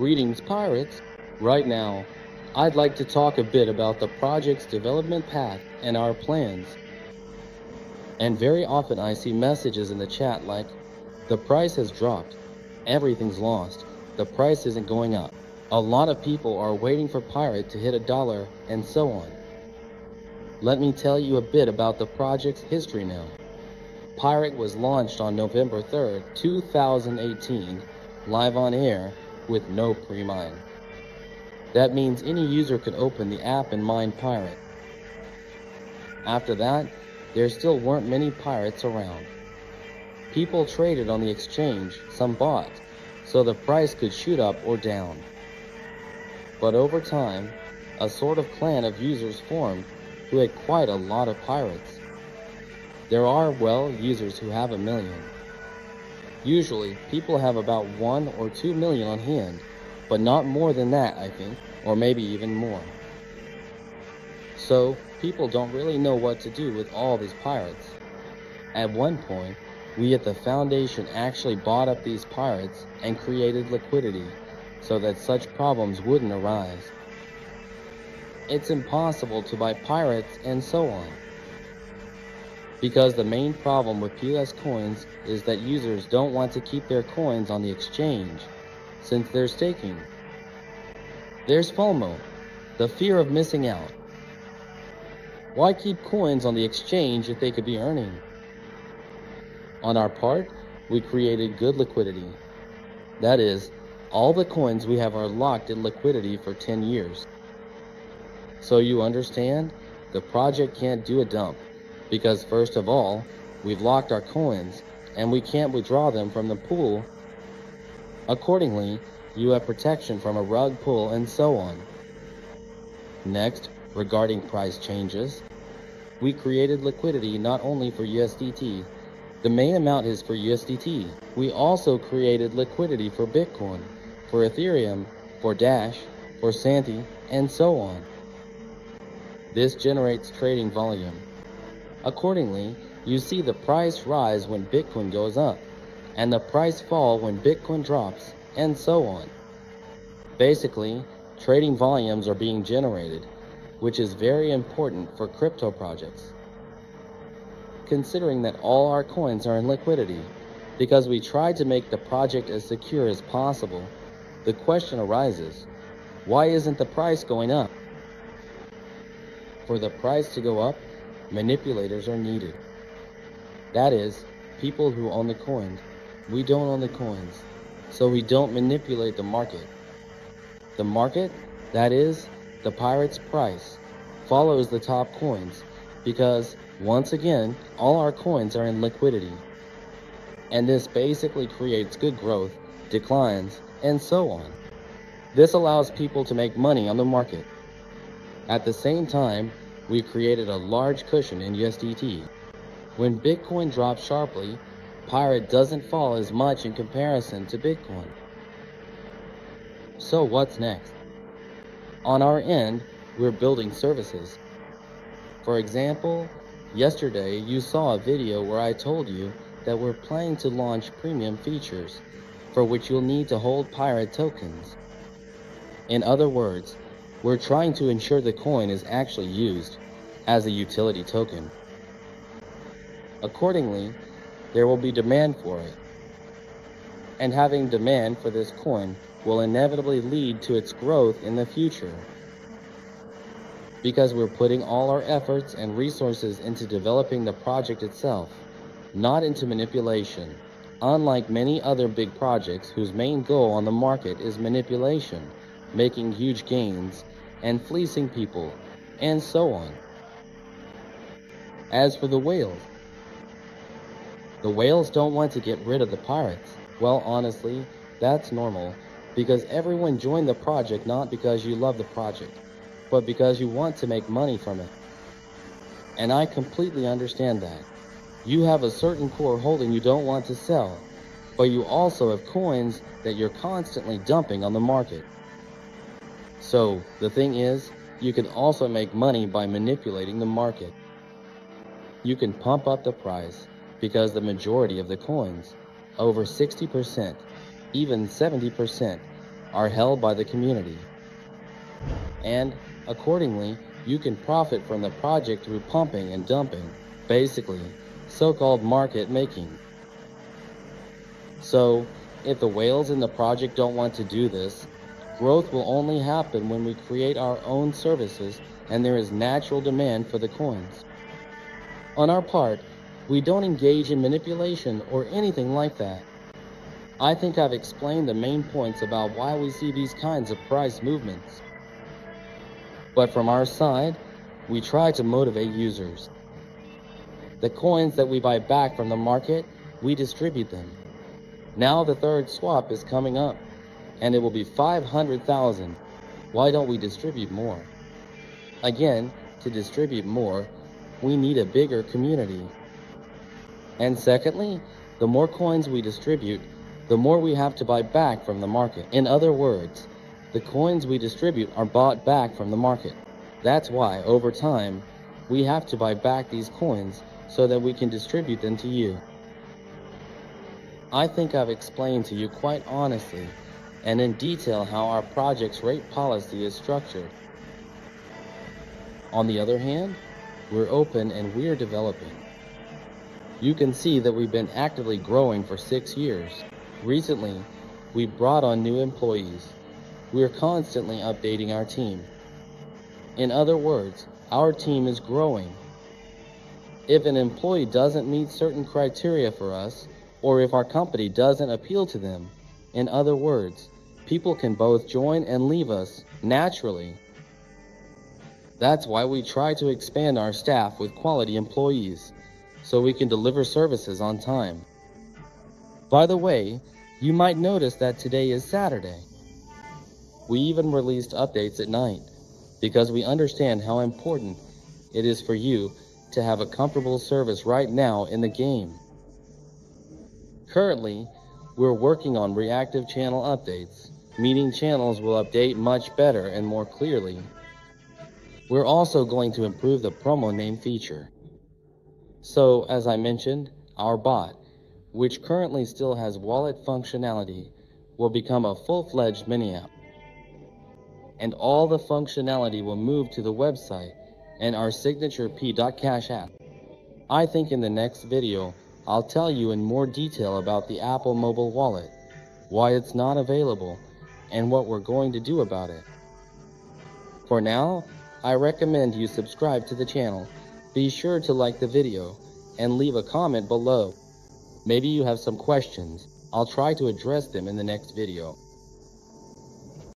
Greetings, pirates! Right now, I'd like to talk a bit about the project's development path and our plans. And very often I see messages in the chat like, the price has dropped, everything's lost, the price isn't going up. A lot of people are waiting for Pirate to hit $1 and so on. Let me tell you a bit about the project's history now. Pirate was launched on November 3rd, 2018, live on air with no pre-mine. That means any user could open the app and mine Pirate. After that, there still weren't many pirates around. People traded on the exchange, some bought, so the price could shoot up or down. But over time, a sort of clan of users formed who had quite a lot of pirates. There are, well, users who have 1 million. Usually, people have about 1 or 2 million on hand, but not more than that, I think, or maybe even more. So, people don't really know what to do with all these pirates. At one point, we at the Foundation actually bought up these pirates and created liquidity so that such problems wouldn't arise. It's impossible to buy pirates and so on. Because the main problem with PLS coins is that users don't want to keep their coins on the exchange, since they're staking. There's FOMO, the fear of missing out. Why keep coins on the exchange if they could be earning? On our part, we created good liquidity. That is, all the coins we have are locked in liquidity for 10 years. So you understand, the project can't do a dump. Because first of all, we've locked our coins, and we can't withdraw them from the pool. Accordingly, you have protection from a rug pull and so on. Next, regarding price changes, we created liquidity not only for USDT. The main amount is for USDT. We also created liquidity for Bitcoin, for Ethereum, for Dash, for Santi, and so on. This generates trading volume. Accordingly, you see the price rise when Bitcoin goes up, and the price fall when Bitcoin drops, and so on. Basically, trading volumes are being generated, which is very important for crypto projects. Considering that all our coins are in liquidity, because we tried to make the project as secure as possible, the question arises, why isn't the price going up? For the price to go up, manipulators are needed. That is, people who own the coins. We don't own the coins, so we don't manipulate the market. The market, that is, the pirate's price, follows the top coins because, once again, all our coins are in liquidity. And this basically creates good growth, declines, and so on. This allows people to make money on the market. At the same time, we created a large cushion in USDT. When Bitcoin drops sharply, Pirate doesn't fall as much in comparison to Bitcoin. So what's next? On our end, we're building services. For example, yesterday you saw a video where I told you that we're planning to launch premium features, for which you'll need to hold Pirate tokens. In other words, we're trying to ensure the coin is actually used as a utility token. Accordingly, there will be demand for it. And having demand for this coin will inevitably lead to its growth in the future. Because we're putting all our efforts and resources into developing the project itself, not into manipulation, unlike many other big projects whose main goal on the market is manipulation, making huge gains, and fleecing people, and so on. As for the whales don't want to get rid of the pirates. Well, honestly, that's normal, because everyone joined the project not because you love the project, but because you want to make money from it. And I completely understand that. You have a certain core holding you don't want to sell, but you also have coins that you're constantly dumping on the market. So, the thing is, you can also make money by manipulating the market. You can pump up the price because the majority of the coins, over 60%, even 70%, are held by the community. And accordingly, you can profit from the project through pumping and dumping, basically, so-called market making. So, if the whales in the project don't want to do this, growth will only happen when we create our own services and there is natural demand for the coins. On our part, we don't engage in manipulation or anything like that. I think I've explained the main points about why we see these kinds of price movements. But from our side, we try to motivate users. The coins that we buy back from the market, we distribute them. Now the third swap is coming up, and it will be 500,000. Why don't we distribute more? Again, to distribute more, we need a bigger community. And secondly, the more coins we distribute, the more we have to buy back from the market. In other words, the coins we distribute are bought back from the market. That's why, over time, we have to buy back these coins so that we can distribute them to you. I think I've explained to you quite honestly and in detail how our project's rate policy is structured. On the other hand, we're open and we're developing. You can see that we've been actively growing for 6 years. Recently, we brought on new employees. We're constantly updating our team. In other words, our team is growing. If an employee doesn't meet certain criteria for us, or if our company doesn't appeal to them, in other words, people can both join and leave us naturally. That's why we try to expand our staff with quality employees, so we can deliver services on time. By the way, you might notice that today is Saturday. We even released updates at night, because we understand how important it is for you to have a comfortable service right now in the game. Currently, we're working on reactive channel updates, meaning channels will update much better and more clearly. We're also going to improve the promo name feature. So, as I mentioned, our bot, which currently still has wallet functionality, will become a full-fledged mini-app. And all the functionality will move to the website and our signature P.Cash app. I think in the next video, I'll tell you in more detail about the Apple Mobile Wallet, why it's not available, and what we're going to do about it. For now, I recommend you subscribe to the channel. Be sure to like the video and leave a comment below. Maybe you have some questions. I'll try to address them in the next video.